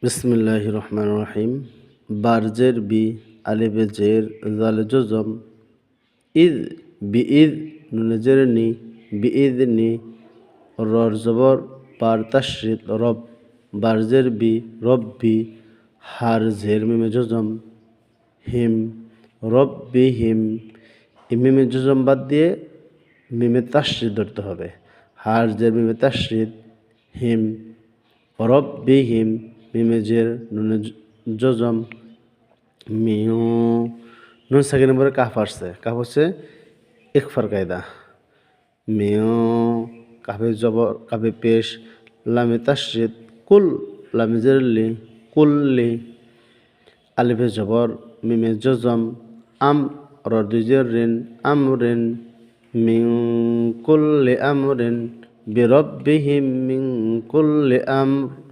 বিসমিল্লাহির রহমানির রহিম। বারজের বি, আলিফে জের, জালে জজম, ইদ বিইদ, নুনে জের নি, বিইদনি, রর জবর পার তাশরিদ রব, বারজের বি, রব্বি, হার জের মিমে জজম, হিম, রব্বি হিম। এই মিমে জজম বাদ দিয়ে মিমে তাশরিদ ধরতে হবে। হার জের মিমে তাশরিদ, হিম, রব্বিহিম, মিমে জের, নুনে জজম, মিউ, নুন সাকিনের পরে কাফ আসছে। কাফ হচ্ছে ইকফার কায়দা। মিউ, কাফে জবর, কাফে পেশ, লামে তাশরিদ, কুল, লামে জের লি, কুল্লি, আলিফে জবর, মিমে জজম, আম, রর দুই জের রিন, আমরিন, মিন কুল্লি আমরিন, বিরব্বিহিম মিন কুল্লি আমর।